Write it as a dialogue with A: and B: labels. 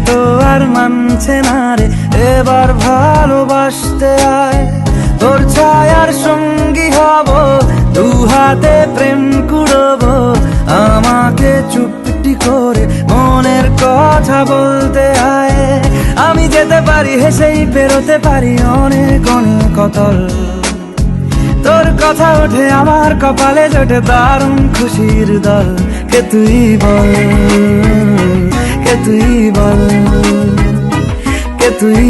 A: তো আর মানছে না রে, এবার ভালোবাসতে আয়। তোর ছায়ার সঙ্গী হব, দু হাতে প্রেম কুড়বো, আমাকে চুপটি করে মনের কথা বলতে আয়। আমি যেতে পারি হেসেই পেরোতে পারি অনেক অনেক অতল, তোর কথা ওঠে আমার কপালে জোটে দারুণ খুশির দল। কে তুই বল, কে তুই বল, কে তুই